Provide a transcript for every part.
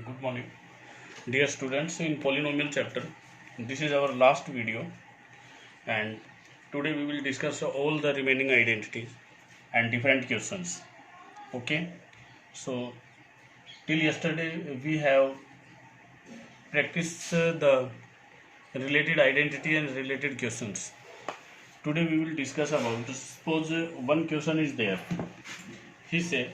Good morning, dear students. In polynomial chapter, this is our last video, and today we will discuss all the remaining identities and different questions. Okay, so till yesterday we have practiced the related identity and related questions. Today we will discuss about, suppose one question is there. He say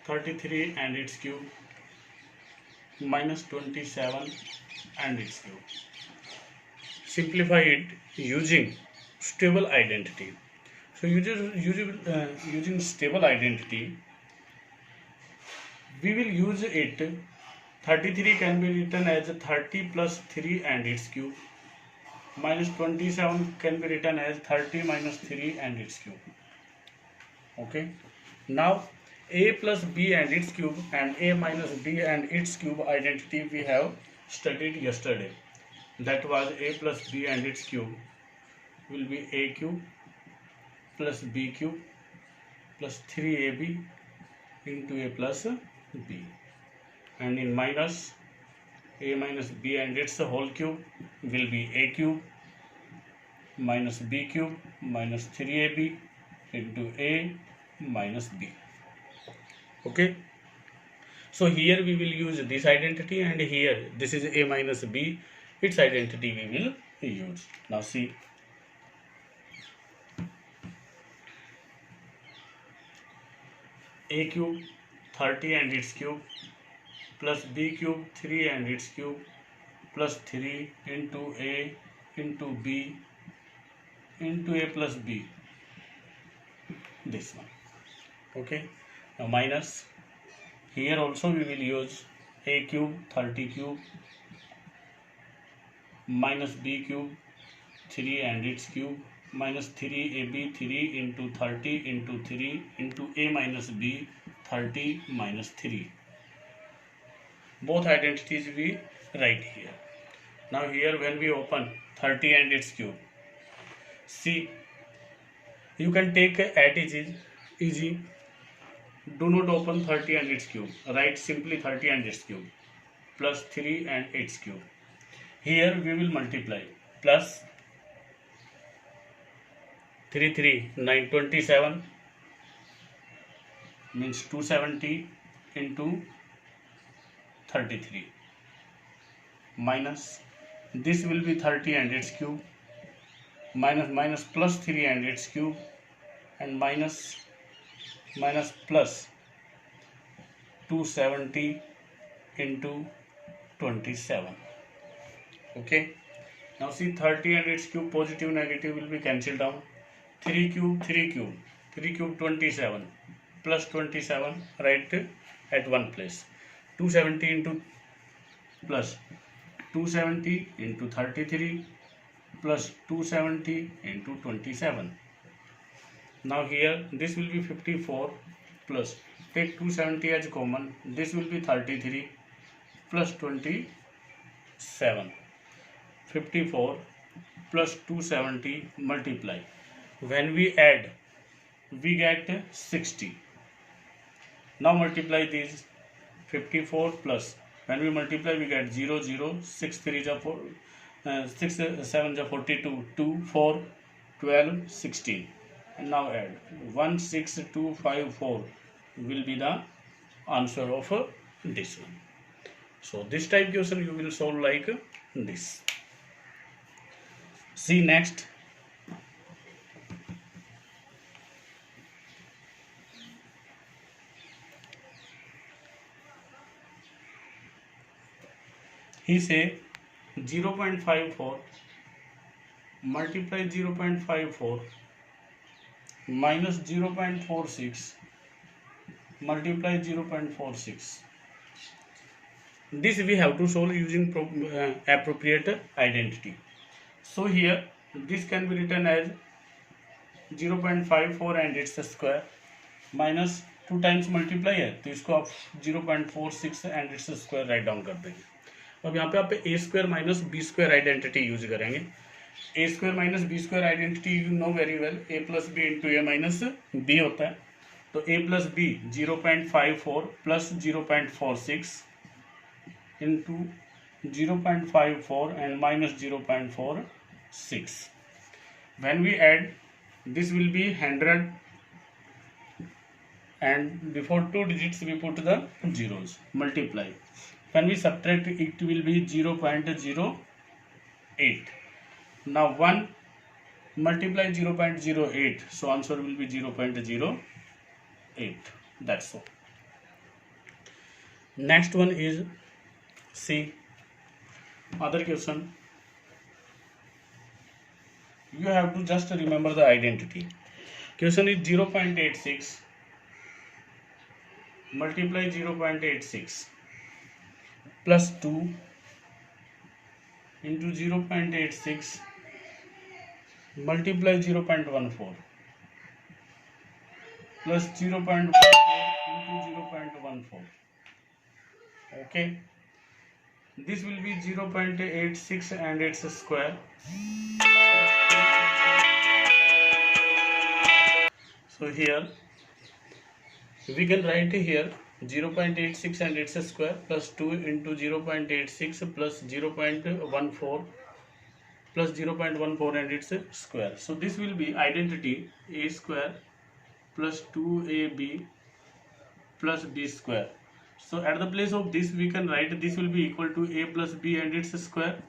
33 and its cube minus 27 and its cube. Simplify it using stable identity. So using stable identity, we will use it. 33 can be written as 30 plus 3 and its cube. Minus 27 can be written as 30 minus 3 and its cube. Okay. Now a plus b and its cube and a minus b and its cube identity we have studied yesterday. That was a plus b and its cube will be a cube plus b cube plus 3ab into a plus b, and in minus a minus b and its whole cube will be a cube minus b cube minus 3ab into a minus b. Okay, so here we will use this identity, and here this is a minus b, its identity we will use. Now see, a cube 30 and its cube plus b cube 3 and its cube plus 3 into a into b into a plus b, this one. Okay, now minus, here also we will use a cube 30 cube minus b cube 3 and its cube minus 3ab 3 into 30 into 3 into a minus b 30 minus 3. Both identities we write here. Now here when we open 30 and its cube, see, you can take at easy. Do not open 30 and its cube. Write simply 30 and its cube plus 3 and its cube. Here we will multiply. Plus 3 9 27 means 270 into 33 minus, this will be 30 and its cube minus plus 3 and its cube, and minus plus 270 into 27. Okay, now see, 30 and its cube, positive negative will be cancelled down. 3 cube 27 plus 27, write at one place. 270 into plus 270 into 33 plus 270 into 27. Now here this will be 54 plus, take 270 as common, this will be 33 plus 27. 54 plus 270 multiply. When we add, we get 60. Now multiply these. 54 plus, when we multiply we get 0 0, 6 3 is 4, 6 7 is 42, 2 4 12 16, and now add 1 6 2 5 4 will be the answer of this one. So this type question you will solve like this. See next, he say 0.54 multiply 0.54 minus 0.46 multiply 0.46. This we have to solve using appropriate identity. So here this can be written as 0.54 and its square minus 2 times multiply है तो इसको आप 0.46 and its square write down कर देंगे. अब यहाँ पे आप A square minus B square identity use करेंगे. A square minus B square identity you know very well, A plus B into A minus B होता है. तो a plus b 0.54 plus 0.46 into 0.54 and minus 0.46. When we add, this will be 100 and before two digits we put the zeros, multiply. When we subtract, it will be 0.08. Now 1 multiply 0.08, so answer will be 0.08. That's all. Next one is C. Other question. You have to just remember the identity. Question is 0.86 multiply 0.86 plus 2 into 0.86 multiply 0.14 plus 0.14 into 0.14. Okay, this will be 0.86 and its square. So here we can write here 0.86 and its square plus 2 into 0.86 plus 0.14 plus 0.14 and its square. So this will be identity a square plus 2ab plus b square. So at the place of this we can write this will be equal to a plus b and its square.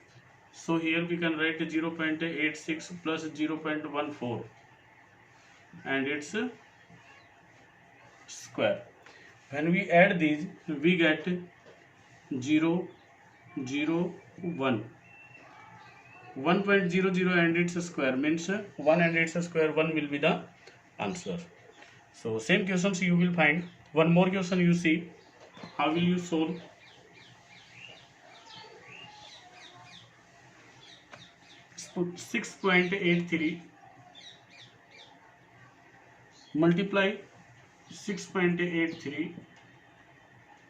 So here we can write 0.86 plus 0.14 and its square. When we add these we get 0, 0, 1. 1.00 and its square means 1 and its square 1 will be the answer. So same questions you will find. One more question you see. How will you solve? Put 6.83 multiply 6.83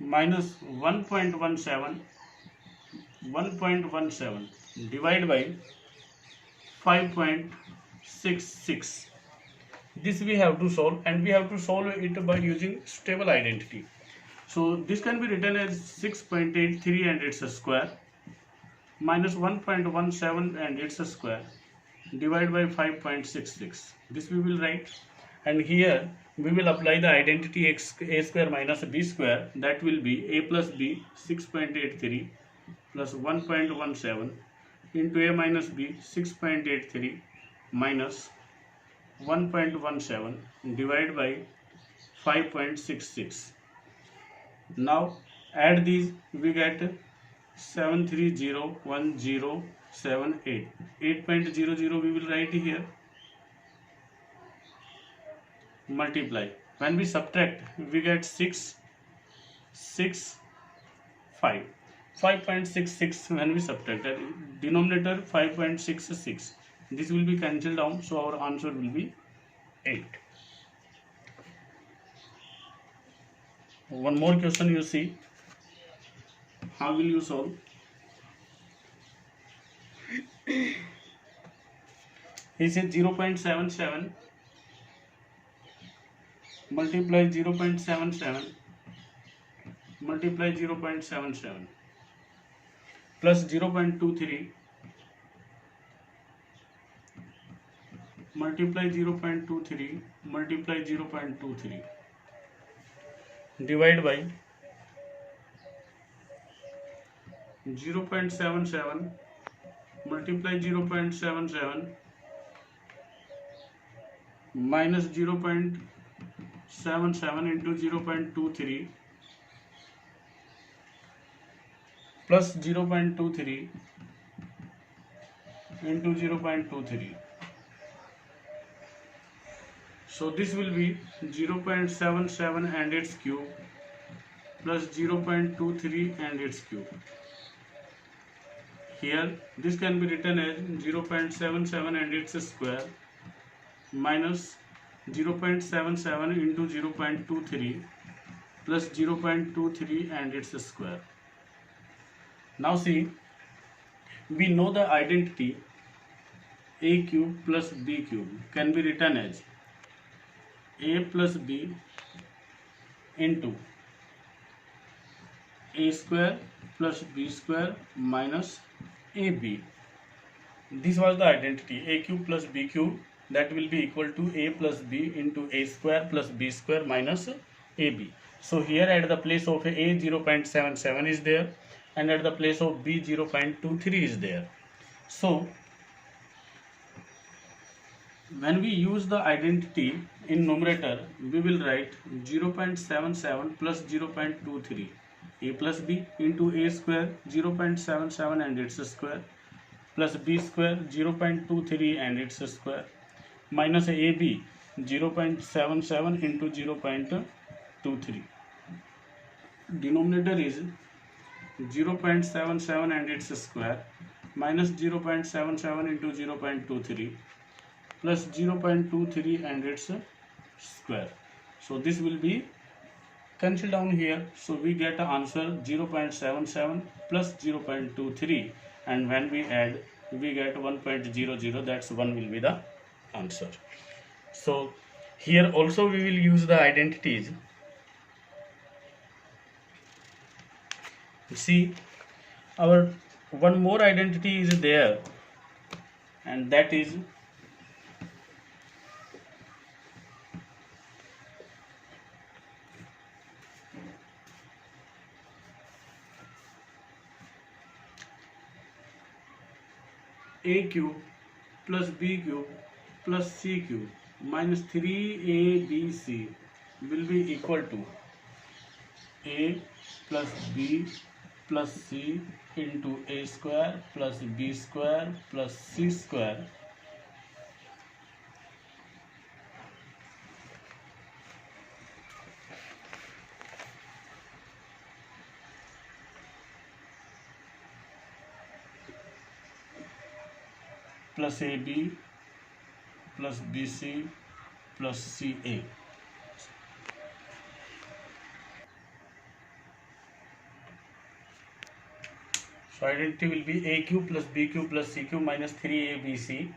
minus 1.17 divide by 5.66. This we have to solve, and we have to solve it by using stable identity. So this can be written as 6.83 and its square minus 1.17 and its square divided by 5.66. This we will write, and here we will apply the identity a square minus b square. That will be a plus b 6.83 plus 1.17 into a minus b 6.83 minus 1.17 divided by 5.66. Now add these, we get 7301078. 8.00 we will write here, multiply. When we subtract we get 5.66. When we subtract denominator 5.66, this will be cancelled down, so our answer will be 8. One more question you see. How will you solve? He says 0.77 multiply 0.77 multiply 0.77 plus 0.23 multiply 0.23 multiply 0.23 divide by 0.77 multiply 0.77 minus 0.77 into 0.23 plus 0.23 into 0.23. So this will be 0.77 and its cube plus 0.23 and its cube. Here this can be written as 0.77 and its square minus 0.77 into 0.23 plus 0.23 and its square. Now see, we know the identity a cube plus b cube can be written as a plus b into a square plus b square minus ab. This was the identity a cube plus b cube, that will be equal to a plus b into a square plus b square minus ab. So here at the place of a 0.77 is there, and at the place of b 0.23 is there. So when we use the identity in numerator, we will write 0.77 plus 0.23 a plus b into a square 0.77 and its square plus b square 0.23 and its square minus ab 0.77 into 0.23. Denominator is 0.77 and its square minus 0.77 into 0.23 plus 0.23 and its square. So this will be cancel down here. So we get the answer 0.77 plus 0.23, and when we add we get 1.00. That's 1 will be the answer. So here also we will use the identities. See, our one more identity is there, and that is a cube plus b cube plus c cube minus 3abc will be equal to a plus b plus c into a square plus b square plus c square plus ab plus bc plus ca. So identity will be a cube plus b cube plus c cube minus 3abc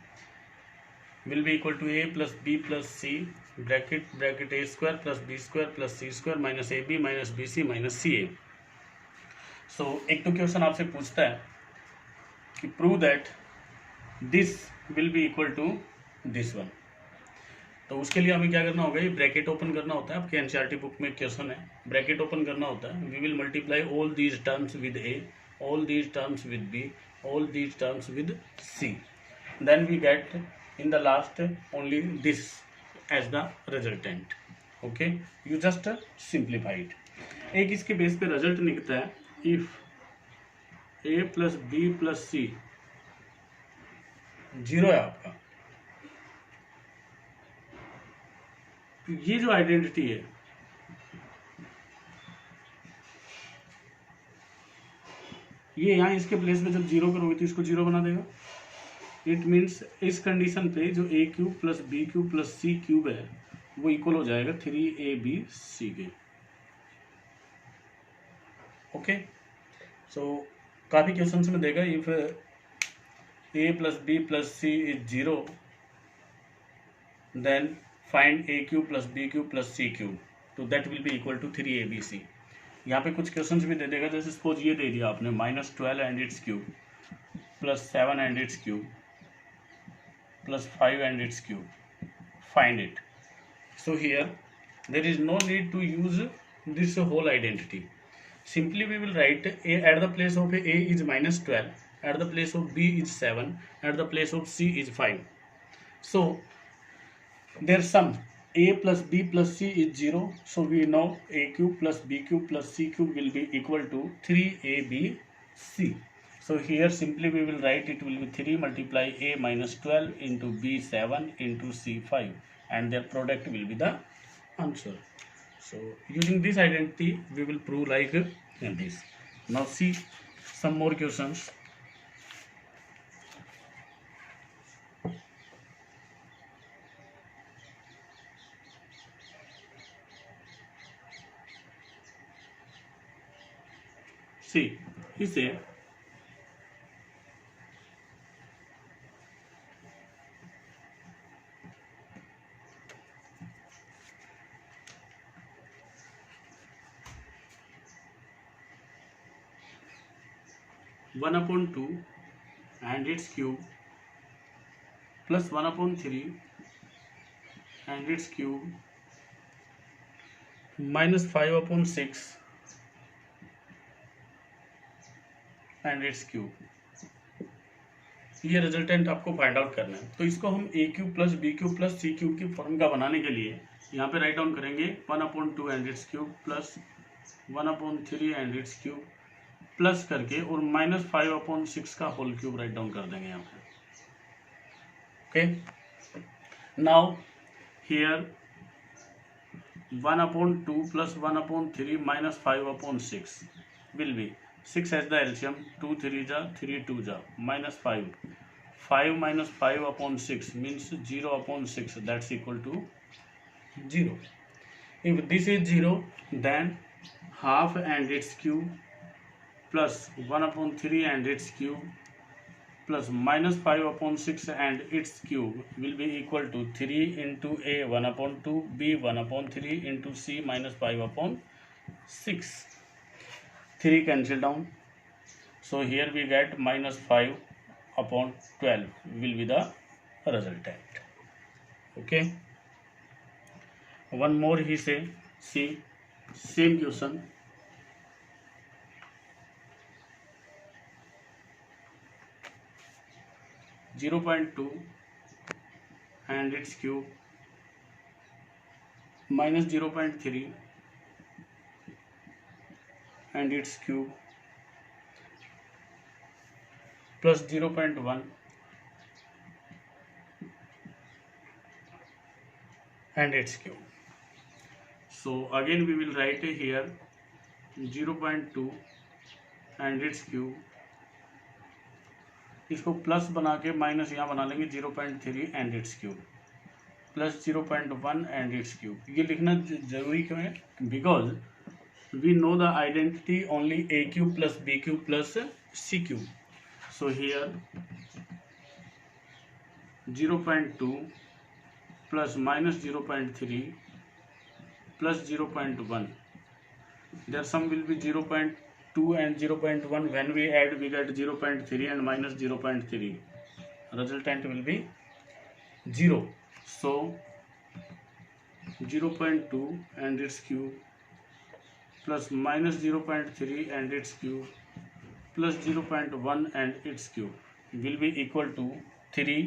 will be equal to a plus b plus c bracket a square plus b square plus c square minus ab minus bc minus ca. So एक तो question आपसे पूछता है कि prove that this will be equal to this one. तो उसके लिए हमें क्या करना होगा, ये ब्रैकेट ओपन करना होता है. आपके एनसीईआरटी बुक में क्वेश्चन है, ब्रैकेट ओपन करना होता है. We will multiply all these terms with a, all these terms with b, all these terms with c, then we get in the last only this as the resultant. Okay, you just simplify it. एक इसके base पे result निकलता है if a plus b plus c zero है आपका. ये जो identity है ये यहाँ इसके प्लेस पे जब जीरो करोगे तो इसको जीरो बना देगा. इट मीन्स इस कंडीशन पे जो A cube plus B cube plus C cube है वो इक्वल हो जाएगा 3ab के. ओके, सो काफ़ी क्वेश्चन में देगा if A plus B plus C is zero then find A cube plus B cube plus C cube, तो that will be equal to 3abc. यहाँ पे कुछ क्वेश्चंस भी दे देगा, जैसे सपोज ये दे दिया आपने -12 and its cube plus 7 and its cube plus 5 and its cube, find it. So here there is no need to use this whole identity. Simply we will write a at the place of a is -12, at the place of b is 7, at the place of c is 5. So their sum a plus b plus c is 0, so we know a cube plus b cube plus c cube will be equal to 3abc. So here simply we will write it will be 3 multiply a minus 12 into b 7 into c 5, and their product will be the answer. So using this identity we will prove like this. Now see some more questions. See, he said 1/2 and its cube plus 1/3 and its cube minus 5/6 and its cube. ये resultant आपको find out करना है। तो इसको हम A cube plus B cube plus C cube की form का बनाने के लिए यहाँ पे राइट डाउन करेंगे 1/2 and its cube plus 1/3 and its cube plus करके और माइनस 5/6 का होल क्यूब राइट डाउन कर देंगे यहाँ पे। Okay, now here 1/2 plus 1/3 minus 5/6 will be 6 as the LCM, 2 3 ja 3 2 ja minus 5 minus 5/6 means 0/6, that's equal to 0. If this is 0 then half and its cube plus 1/3 and its cube plus minus 5/6 and its cube will be equal to 3 into a 1/2 b 1/3 into c minus 5/6. 3 cancel down, so here we get minus 5/12 will be the resultant. Okay, one more he say, see same question. Zero 0.2 and its cube minus 0.3 and its cube plus 0.1 and its cube. So again we will write here 0.2 and its cube, इसको plus बना के minus यहाँ बना लेंगे 0.3 and its cube plus 0.1 and its cube. ये लिखना जरूरी क्यों है? Because we know the identity only a cube plus B cube plus C cube. So here 0.2 plus minus 0.3 plus 0.1, their sum will be 0.2 and 0.1. when we add we get 0.3 and minus 0.3, resultant will be 0. So 0.2 and its cube plus minus 0.3 and its cube plus 0.1 and its cube will be equal to 3